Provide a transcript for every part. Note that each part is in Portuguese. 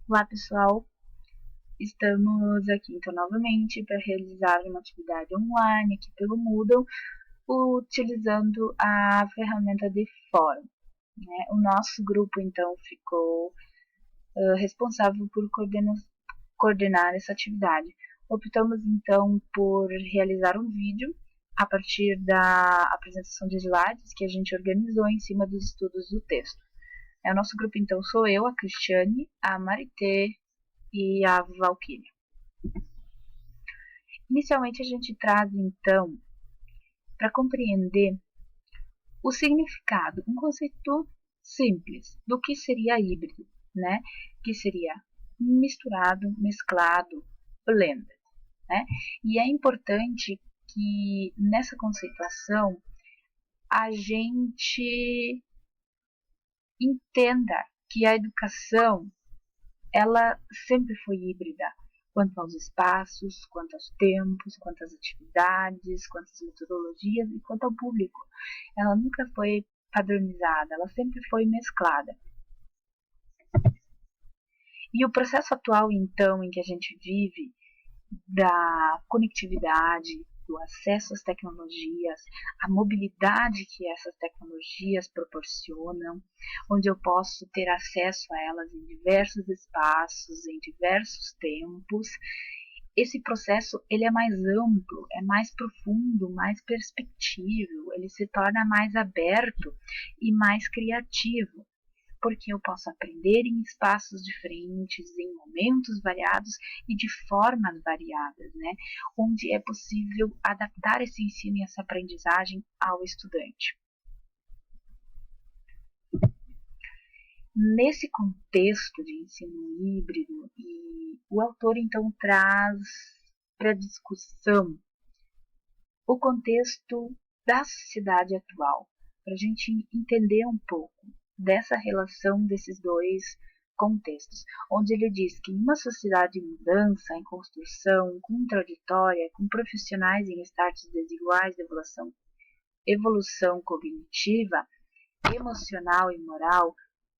Olá, pessoal! Estamos aqui então novamente para realizar uma atividade online aqui pelo Moodle, utilizando a ferramenta de fórum. Né? O nosso grupo então ficou responsável por coordenar essa atividade. Optamos então por realizar um vídeo a partir da apresentação de slides que a gente organizou em cima dos estudos do texto. O nosso grupo então sou eu, a Cristiane, a Marité e a Valquíria. Inicialmente a gente traz então para compreender o significado, um conceito simples do que seria híbrido, né? Que seria misturado, mesclado, blended, né? E é importante que nessa conceituação a gente entenda que a educação ela sempre foi híbrida, quanto aos espaços, quanto aos tempos, quanto às atividades, quanto às metodologias e quanto ao público. Ela nunca foi padronizada, ela sempre foi mesclada. E o processo atual, então, em que a gente vive, da conectividade, do acesso às tecnologias, a mobilidade que essas tecnologias proporcionam, onde eu posso ter acesso a elas em diversos espaços, em diversos tempos. Esse processo ele é mais amplo, é mais profundo, mais perspectivo, ele se torna mais aberto e mais criativo, porque eu posso aprender em espaços diferentes, em momentos variados e de formas variadas, né? Onde é possível adaptar esse ensino e essa aprendizagem ao estudante. Nesse contexto de ensino híbrido, o autor então traz para discussão o contexto da sociedade atual, para a gente entender um pouco dessa relação desses dois contextos, onde ele diz que em uma sociedade em mudança, em construção, contraditória, com profissionais em estágios desiguais de evolução cognitiva, emocional e moral,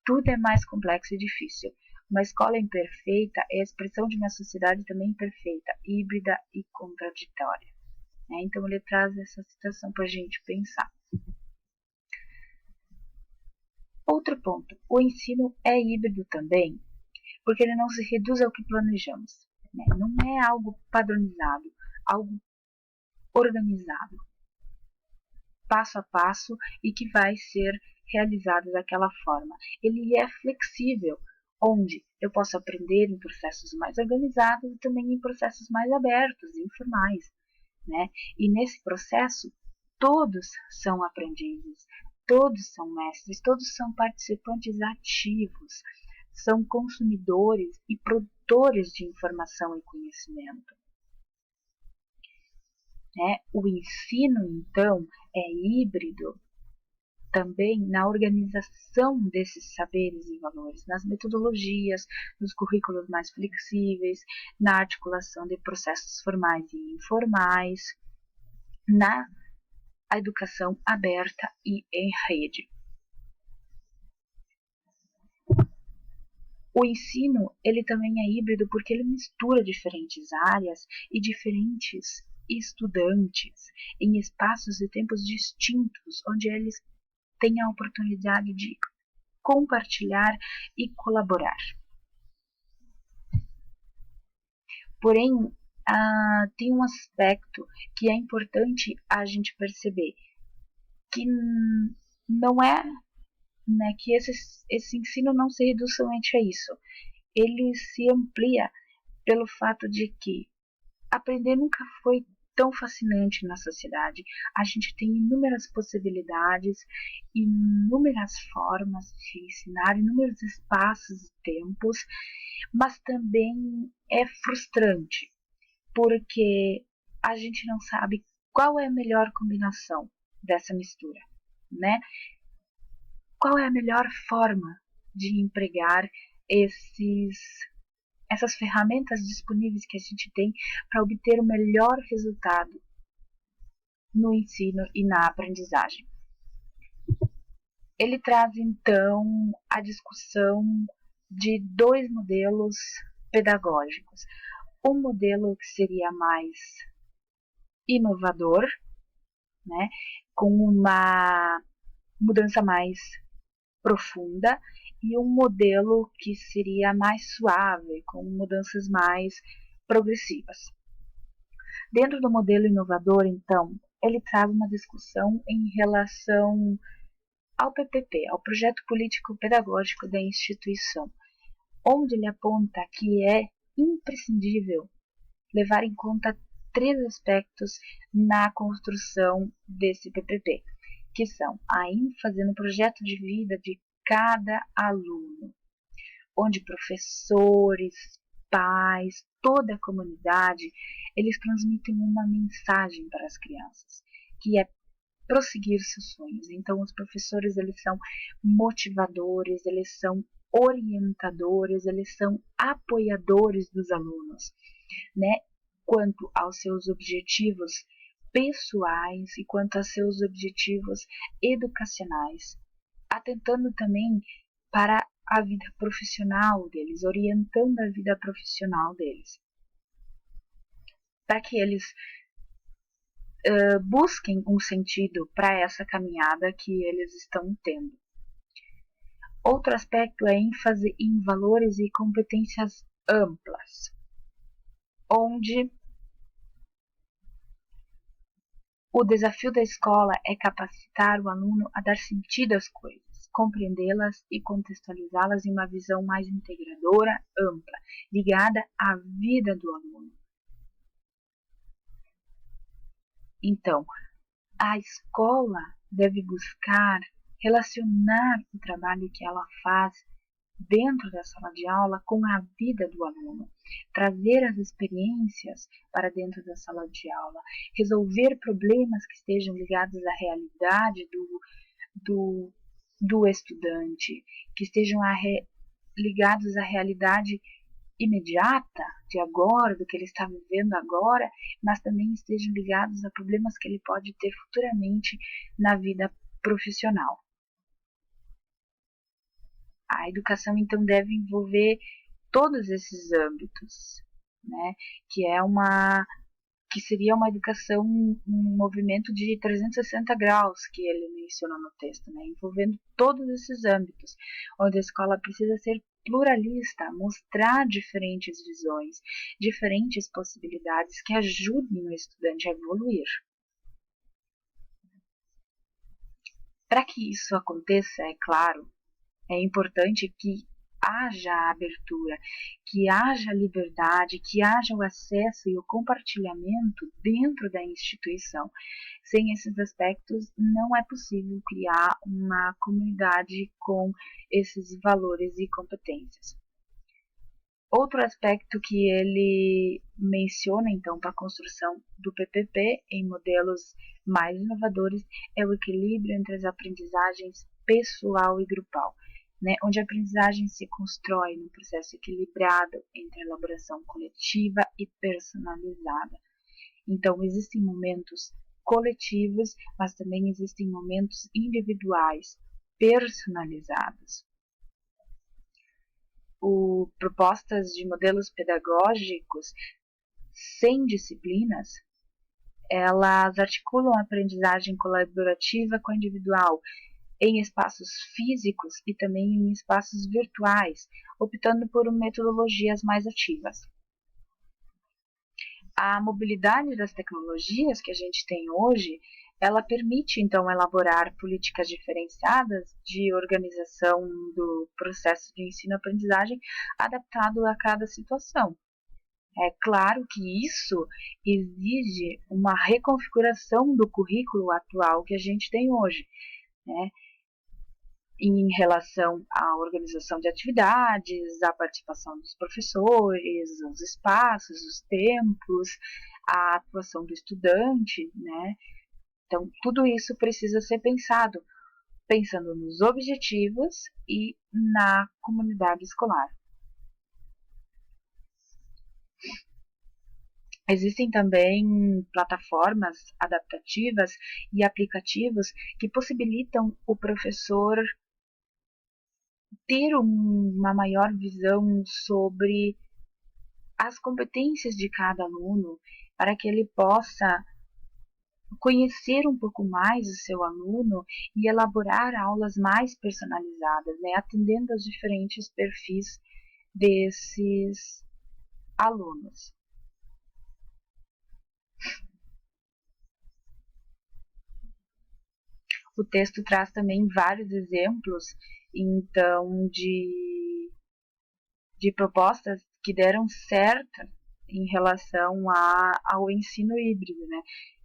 tudo é mais complexo e difícil. Uma escola imperfeita é a expressão de uma sociedade também imperfeita, híbrida e contraditória. Então ele traz essa citação para a gente pensar. Outro ponto, o ensino é híbrido também, porque ele não se reduz ao que planejamos. Não é algo padronizado, algo organizado, passo a passo e que vai ser realizado daquela forma. Ele é flexível, onde eu posso aprender em processos mais organizados e também em processos mais abertos e informais. E nesse processo, todos são aprendizes, todos são mestres, todos são participantes ativos, são consumidores e produtores de informação e conhecimento. O ensino, então, é híbrido também na organização desses saberes e valores, nas metodologias, nos currículos mais flexíveis, na articulação de processos formais e informais, na educação aberta e em rede. O ensino, ele também é híbrido porque ele mistura diferentes áreas e diferentes estudantes em espaços e tempos distintos, onde eles têm a oportunidade de compartilhar e colaborar. Porém, tem um aspecto que é importante a gente perceber, que não é, que esse ensino não se reduz somente a isso. Ele se amplia pelo fato de que aprender nunca foi tão fascinante na sociedade. A gente tem inúmeras possibilidades, inúmeras formas de ensinar, inúmeros espaços e tempos, mas também é frustrante, porque a gente não sabe qual é a melhor combinação dessa mistura, né? Qual é a melhor forma de empregar essas ferramentas disponíveis que a gente tem para obter o melhor resultado no ensino e na aprendizagem. Ele traz então a discussão de dois modelos pedagógicos. Um modelo que seria mais inovador, né, com uma mudança mais profunda, e um modelo que seria mais suave, com mudanças mais progressivas. Dentro do modelo inovador, então, ele traz uma discussão em relação ao PPP, ao projeto político pedagógico da instituição, onde ele aponta que é imprescindível levar em conta três aspectos na construção desse PPP, que são a ênfase no projeto de vida de cada aluno, onde professores, pais, toda a comunidade, eles transmitem uma mensagem para as crianças, que é prosseguir seus sonhos. Então, os professores, eles são motivadores, eles são orientadores, eles são apoiadores dos alunos, né? Quanto aos seus objetivos pessoais e quanto aos seus objetivos educacionais, atentando também para a vida profissional deles, orientando a vida profissional deles, para que eles busquem um sentido para essa caminhada que eles estão tendo. Outro aspecto é ênfase em valores e competências amplas, onde o desafio da escola é capacitar o aluno a dar sentido às coisas, compreendê-las e contextualizá-las em uma visão mais integradora, ampla, ligada à vida do aluno. Então, a escola deve buscar relacionar o trabalho que ela faz dentro da sala de aula com a vida do aluno, trazer as experiências para dentro da sala de aula, resolver problemas que estejam ligados à realidade do estudante, que estejam ligados à realidade imediata de agora, do que ele está vivendo agora, mas também estejam ligados a problemas que ele pode ter futuramente na vida profissional. A educação, então, deve envolver todos esses âmbitos, né? Que seria uma educação, um movimento de 360 graus que ele menciona no texto, né? Envolvendo todos esses âmbitos, onde a escola precisa ser pluralista, mostrar diferentes visões, diferentes possibilidades que ajudem o estudante a evoluir. Para que isso aconteça, é claro, é importante que haja abertura, que haja liberdade, que haja o acesso e o compartilhamento dentro da instituição. Sem esses aspectos, não é possível criar uma comunidade com esses valores e competências. Outro aspecto que ele menciona, então, para a construção do PPP em modelos mais inovadores é o equilíbrio entre as aprendizagens pessoal e grupal, né, onde a aprendizagem se constrói num processo equilibrado entre elaboração coletiva e personalizada. Então, existem momentos coletivos, mas também existem momentos individuais, personalizados. Propostas de modelos pedagógicos sem disciplinas, elas articulam a aprendizagem colaborativa com a individual em espaços físicos e também em espaços virtuais, optando por metodologias mais ativas. A mobilidade das tecnologias que a gente tem hoje, ela permite, então, elaborar políticas diferenciadas de organização do processo de ensino-aprendizagem adaptado a cada situação. É claro que isso exige uma reconfiguração do currículo atual que a gente tem hoje, né? Em relação à organização de atividades, à participação dos professores, os espaços, os tempos, a atuação do estudante, né? Então, tudo isso precisa ser pensado, pensando nos objetivos e na comunidade escolar. Existem também plataformas adaptativas e aplicativos que possibilitam o professor ter uma maior visão sobre as competências de cada aluno, para que ele possa conhecer um pouco mais o seu aluno e elaborar aulas mais personalizadas, né, atendendo aos diferentes perfis desses alunos. O texto traz também vários exemplos, então, de propostas que deram certo em relação ao ensino híbrido, né?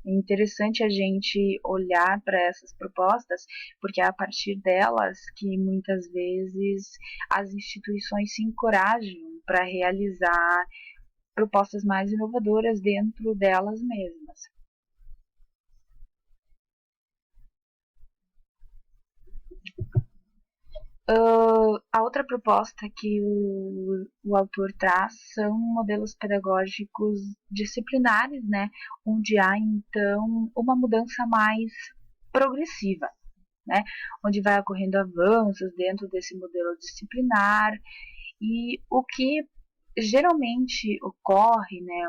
É interessante a gente olhar para essas propostas, porque é a partir delas que muitas vezes as instituições se encorajam para realizar propostas mais inovadoras dentro delas mesmas. A outra proposta que o autor traz são modelos pedagógicos disciplinares, né, onde há então uma mudança mais progressiva, né, onde vai ocorrendo avanços dentro desse modelo disciplinar e o que geralmente ocorre, né,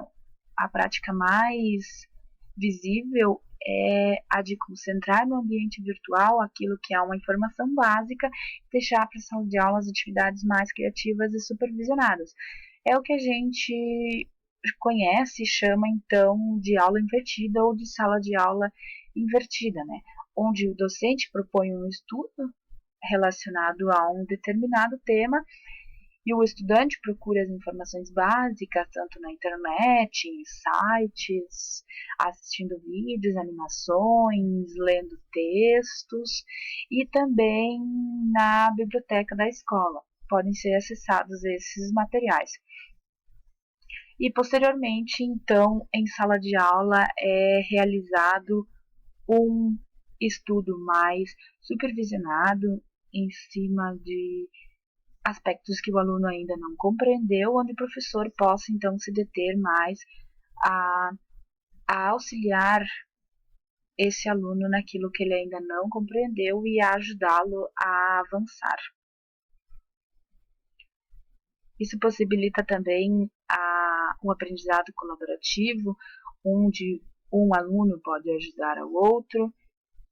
a prática mais visível é a de concentrar no ambiente virtual aquilo que é uma informação básica e deixar para a sala de aula as atividades mais criativas e supervisionadas. É o que a gente conhece e chama então de aula invertida ou de sala de aula invertida, né? Onde o docente propõe um estudo relacionado a um determinado tema e o estudante procura as informações básicas, tanto na internet, em sites, assistindo vídeos, animações, lendo textos e também na biblioteca da escola. Podem ser acessados esses materiais. E posteriormente, então, em sala de aula é realizado um estudo mais supervisionado em cima de aspectos que o aluno ainda não compreendeu, onde o professor possa então se deter mais a, a auxiliar esse aluno naquilo que ele ainda não compreendeu e a ajudá-lo a avançar. Isso possibilita também o aprendizado colaborativo, onde um aluno pode ajudar ao outro,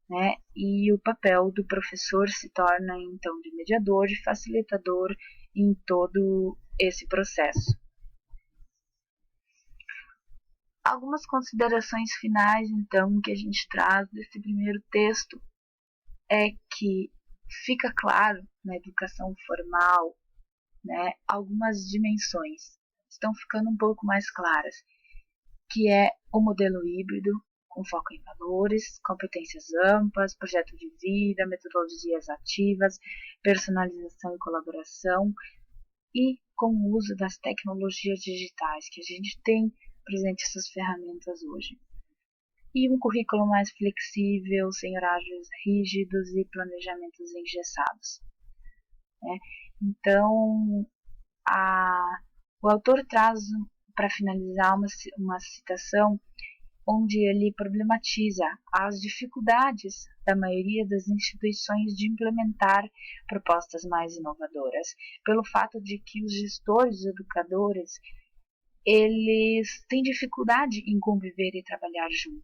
né? E o papel do professor se torna então de mediador, de facilitador em todo esse processo. Algumas considerações finais, então, que a gente traz desse primeiro texto é que fica claro na educação formal, né, algumas dimensões estão ficando um pouco mais claras, que é o modelo híbrido, com foco em valores, competências amplas, projeto de vida, metodologias ativas, personalização e colaboração, e com o uso das tecnologias digitais, que a gente tem presente essas ferramentas hoje. E um currículo mais flexível, sem horários rígidos e planejamentos engessados, né? Então, o autor traz, para finalizar, uma citação onde ele problematiza as dificuldades da maioria das instituições de implementar propostas mais inovadoras, pelo fato de que os gestores, os educadores, eles têm dificuldade em conviver e trabalhar junto,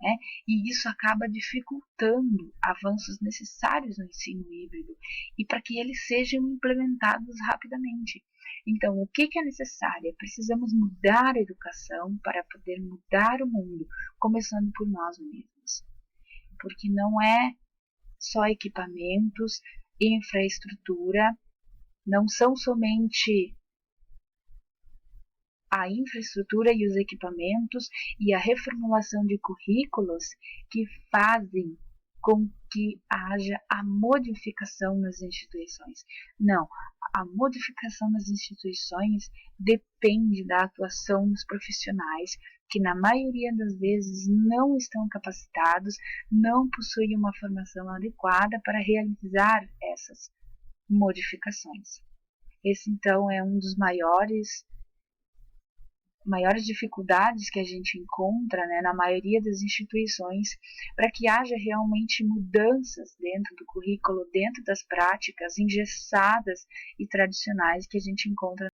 né? E isso acaba dificultando avanços necessários no ensino híbrido e para que eles sejam implementados rapidamente. Então, o que é necessário? Precisamos mudar a educação para poder mudar o mundo, começando por nós mesmos. Porque não é só equipamentos, infraestrutura, não são somente a infraestrutura e os equipamentos e a reformulação de currículos que fazem com que haja a modificação nas instituições. Não, a modificação nas instituições depende da atuação dos profissionais, que na maioria das vezes não estão capacitados, não possuem uma formação adequada para realizar essas modificações. Esse, então, é um dos maiores maiores dificuldades que a gente encontra, né, na maioria das instituições, para que haja realmente mudanças dentro do currículo, dentro das práticas engessadas e tradicionais que a gente encontra